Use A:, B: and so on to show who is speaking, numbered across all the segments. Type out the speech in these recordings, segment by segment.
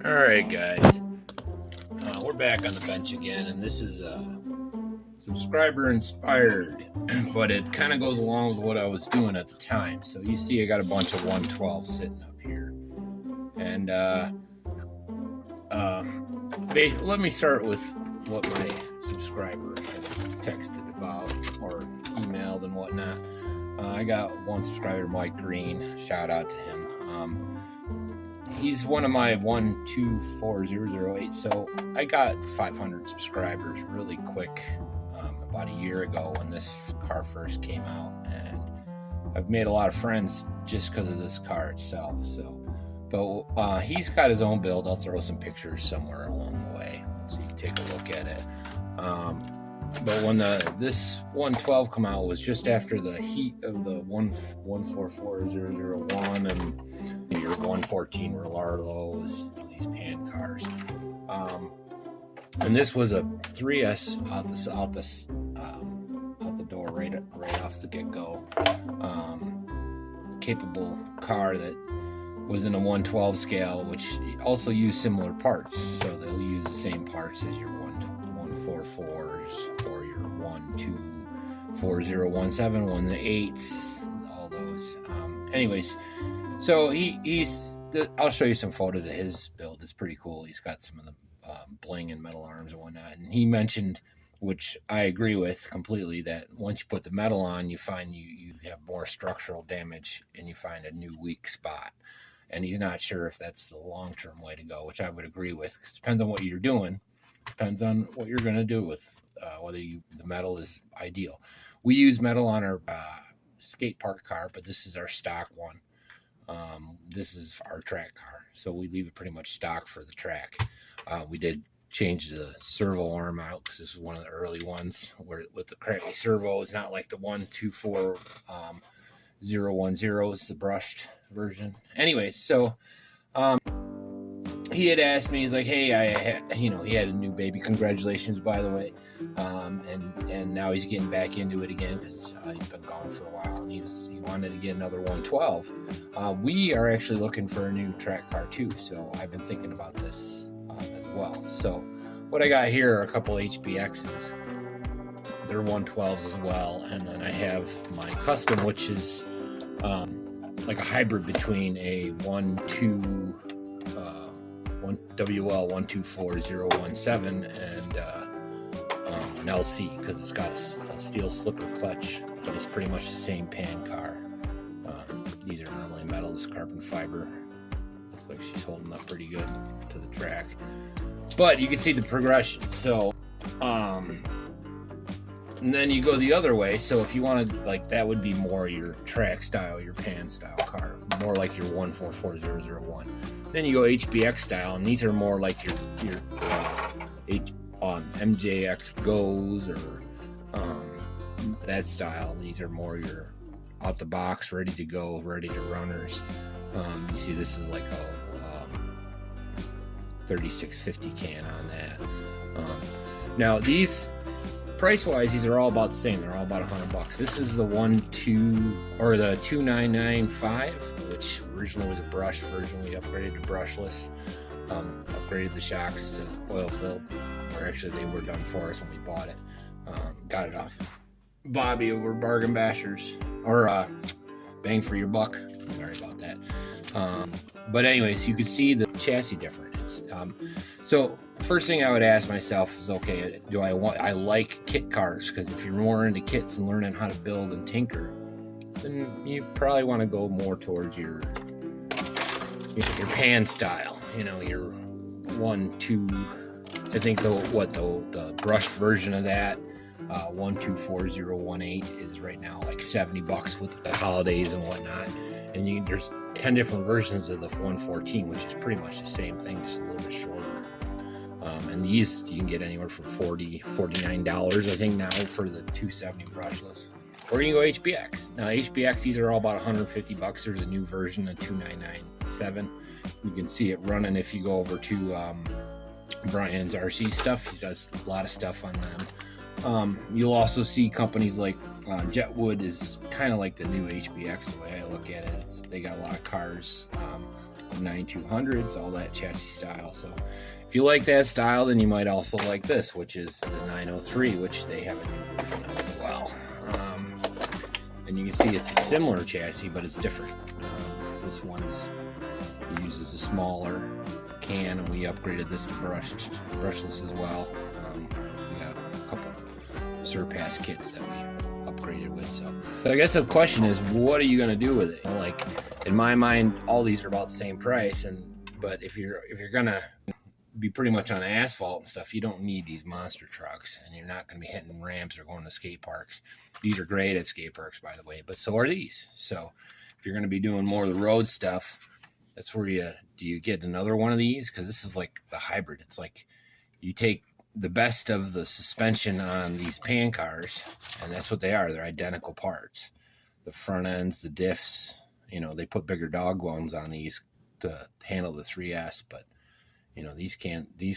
A: Alright guys, we're back on the bench again, and this is subscriber inspired, but it kind of goes along with what I was doing at the time. So you see I got a bunch of 112 sitting up here, and let me start with what my subscriber texted about or emailed and whatnot. I got one subscriber, Mike Green, shout out to him. He's one of my 124008, so I got 500 subscribers really quick about a year ago when this car first came out, and I've made a lot of friends just because of this car itself. So, but he's got his own build. I'll throw some pictures somewhere along the way so you can take a look at it. But when this 112 come out was just after the heat of the 144001 and your 114 Relardos, these pan cars. And this was a 3S out the door right off the get-go. Capable car that was in a 112 scale, which also used similar parts. So they'll use the same parts as your 144s or your 124017, 18s, all those. Anyways, so I'll show you some photos of his build. It's pretty cool. He's got some of the bling and metal arms and whatnot. And he mentioned, which I agree with completely, that once you put the metal on, you find you have more structural damage and you find a new weak spot. And he's not sure if that's the long-term way to go, which I would agree with. It depends on what you're doing. Depends on what you're going to do with whether the metal is ideal. We use metal on our skate park car, but this is our stock one. This is our track car, so we leave it pretty much stock for the track. We did change the servo arm out because this is one of the early ones where with the crappy servo. It's not like the 124010 is the brushed version. Anyways, so he had asked me, he's like, hey, he had a new baby. Congratulations, by the way. And now he's getting back into it again because he's been gone for a while, and he wanted to get another 112. We are actually looking for a new track car too, so I've been thinking about this as well. So what I got here are a couple HBXs. They're 112s as well, and then I have my custom, which is like a hybrid between a WL124017 and an LC, because it's got a steel slipper clutch, but it's pretty much the same pan car. These are normally metal, this carbon fiber. Looks like she's holding up pretty good to the track, but you can see the progression. So and then you go the other way. So if you want to, like, that would be more your track style, your pan style car, more like your 144001. Then you go HBX style, and these are more like your MJX Goes or that style. These are more your out the box, ready to go, ready to runners. You see, this is like a 3650 can on that. Now these, price-wise, these are all about the same. They're all about $100. This is the 2995, which originally was a brush version. We upgraded to brushless, upgraded the shocks to oil filled, or actually they were done for us when we bought it. Got it off Bobby over Bargain Bashers, or Bang for Your Buck. Sorry about that. But anyways, you can see the chassis difference. So first thing I would ask myself is, okay, I like kit cars, because if you're more into kits and learning how to build and tinker, then you probably want to go more towards your pan style, your 1-2. I think the brushed version of that 124018 is right now like $70 with the holidays and whatnot. And there's 10 different versions of the 114, which is pretty much the same thing, just a little bit shorter. And these you can get anywhere from $49, I think, now for the 270 brushless. Or you can go HBX. Now HBX, these are all about $150. There's a new version, a 2997. You can see it running if you go over to Brian's RC stuff. He does a lot of stuff on them. You'll also see companies like Jetwood is kind of like the new HBX, the way I look at it. They got a lot of cars 9200s, all that chassis style. So if you like that style, then you might also like this, which is the 903, which they have a new version of as well. And you can see it's a similar chassis, but it's different. This one's uses a smaller can, and we upgraded this to brushless as well. We got a couple surpass kits that we upgraded with. So I guess the question is, what are you going to do with it? You know, like in my mind, all these are about the same price, but if you're gonna be pretty much on asphalt and stuff, you don't need these monster trucks, and you're not going to be hitting ramps or going to skate parks. These are great at skate parks, by the way, but so are these. So if you're going to be doing more of the road stuff, that's where you get another one of these, because this is like the hybrid. It's like you take the best of the suspension on these pan cars, and that's what they are. They're identical parts. The front ends, the diffs, you know, they put bigger dog bones on these to handle the 3S, but you know, these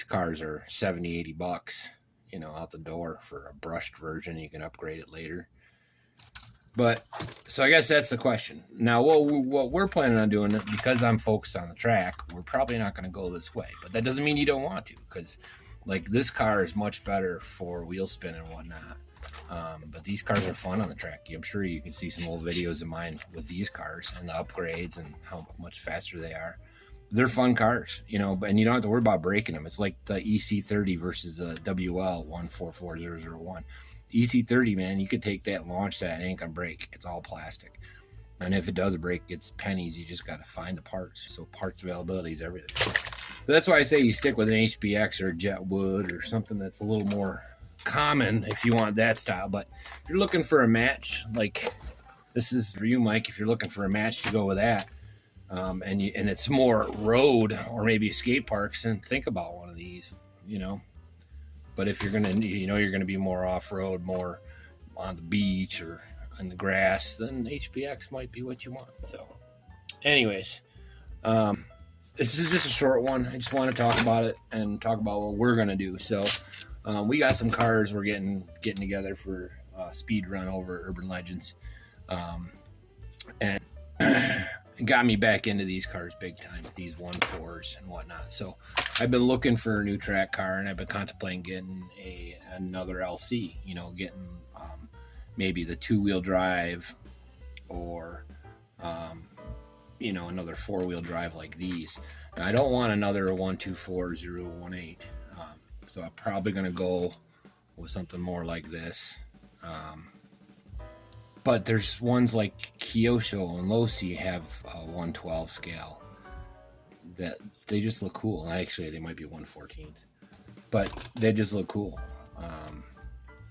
A: cars are 70, 80 bucks, you know, out the door for a brushed version. You can upgrade it later. But so I guess that's the question. Now, what we're planning on doing, because I'm focused on the track, we're probably not going to go this way. But that doesn't mean you don't want to, because like this car is much better for wheel spin and whatnot. But these cars are fun on the track. I'm sure you can see some old videos of mine with these cars and the upgrades and how much faster they are. They're fun cars, you know, and you don't have to worry about breaking them. It's like the EC30 versus the WL144001. EC30, man, you could take that and launch that, it ain't gonna break. It's all plastic. And if it does break, it's pennies. You just gotta find the parts. So parts availability is everything. So that's why I say you stick with an HBX or a Jetwood or something that's a little more common if you want that style. But if you're looking for a match, like this is for you, Mike, if you're looking for a match to go with that, and it's more road or maybe skate parks, and think about one of these, you know. But if you're gonna, you know, you're gonna be more off-road, more on the beach or on the grass, then HBX might be what you want. So, anyways, this is just a short one. I just want to talk about it and talk about what we're gonna do. So, we got some cars we're getting together for speed run over Urban Legends, and it got me back into these cars big time, these 1.4s and whatnot. So I've been looking for a new track car, and I've been contemplating getting another LC, you know, getting maybe the 2-wheel drive or you know, another 4-wheel drive like these. Now, I don't want another 124-018, so I'm probably going to go with something more like this. But there's ones like Kyosho and Losi have a 112 scale that they just look cool. Actually, they might be 114s, but they just look cool.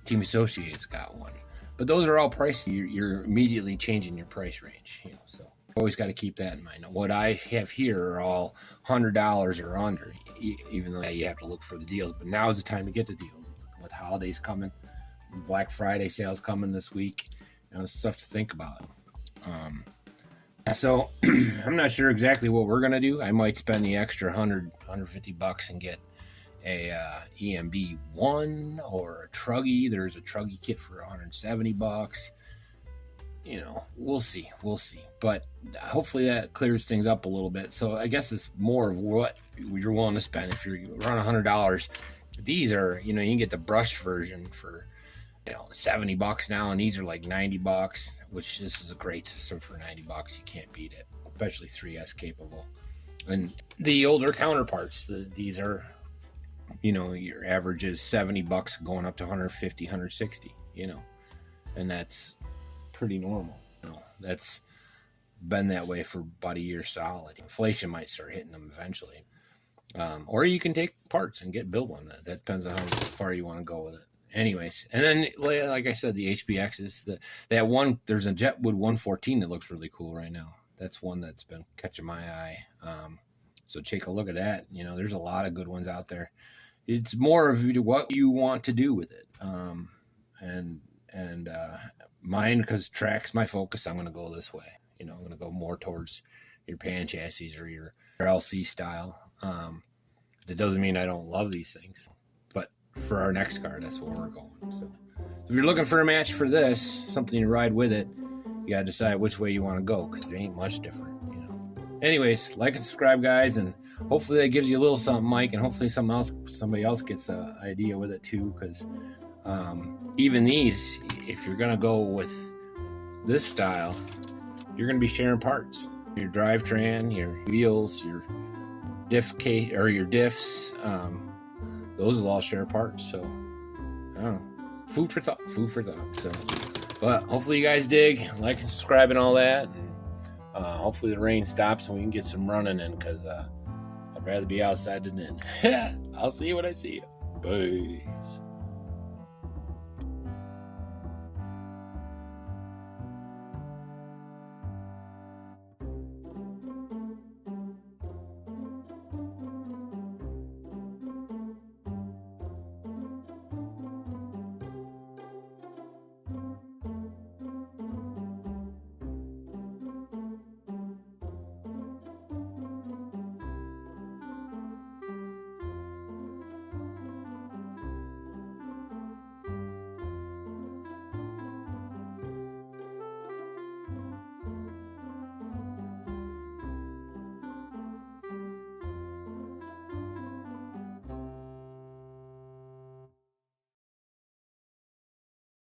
A: Team Associates got one, but those are all pricey. You're immediately changing your price range, you know. So always got to keep that in mind. What I have here are all $100 or under, even though you have to look for the deals. But now is the time to get the deals with holidays coming, Black Friday sales coming this week. You know, stuff to think about. So I'm not sure exactly what we're gonna do. I might spend the extra 150 bucks and get a EMB 1 or a Truggy. There's a Truggy kit for 170 bucks. You know, we'll see. But hopefully that clears things up a little bit. So I guess it's more of what you're willing to spend. If you're around $100, these are, you know, you can get the brushed version for, you know, 70 bucks now, and these are like 90 bucks, which this is a great system for 90 bucks. You can't beat it, especially 3S capable. And the older counterparts, these are, you know, your average is 70 bucks going up to 150, 160, you know, and that's pretty normal. You know, that's been that way for about a year solid. Inflation might start hitting them eventually. Or you can take parts and build one. That depends on how far you want to go with it. Anyways, and then like I said, the HBX is that one. There's a Jetwood 114 that looks really cool right now. That's one that's been catching my eye. So take a look at that. You know, there's a lot of good ones out there. It's more of what you want to do with it. And mine, because track's my focus, I'm going to go this way. You know, I'm going to go more towards your pan chassis or your LC style. That doesn't mean I don't love these things. For our next car, that's where we're going. So if you're looking for a match for this, something to ride with it, you gotta decide which way you want to go, because there ain't much different, you know. anyways, like and subscribe, guys, and hopefully that gives you a little something, Mike, and hopefully somebody else gets an idea with it too, because even these, if you're gonna go with this style, you're gonna be sharing parts. Your drivetrain, your wheels, your diff case, or your diffs, those will all share parts. So I don't know, food for thought. So, but hopefully you guys dig, like and subscribe and all that. And, hopefully the rain stops and we can get some running in, because I'd rather be outside than in. I'll see you when I see you. Peace.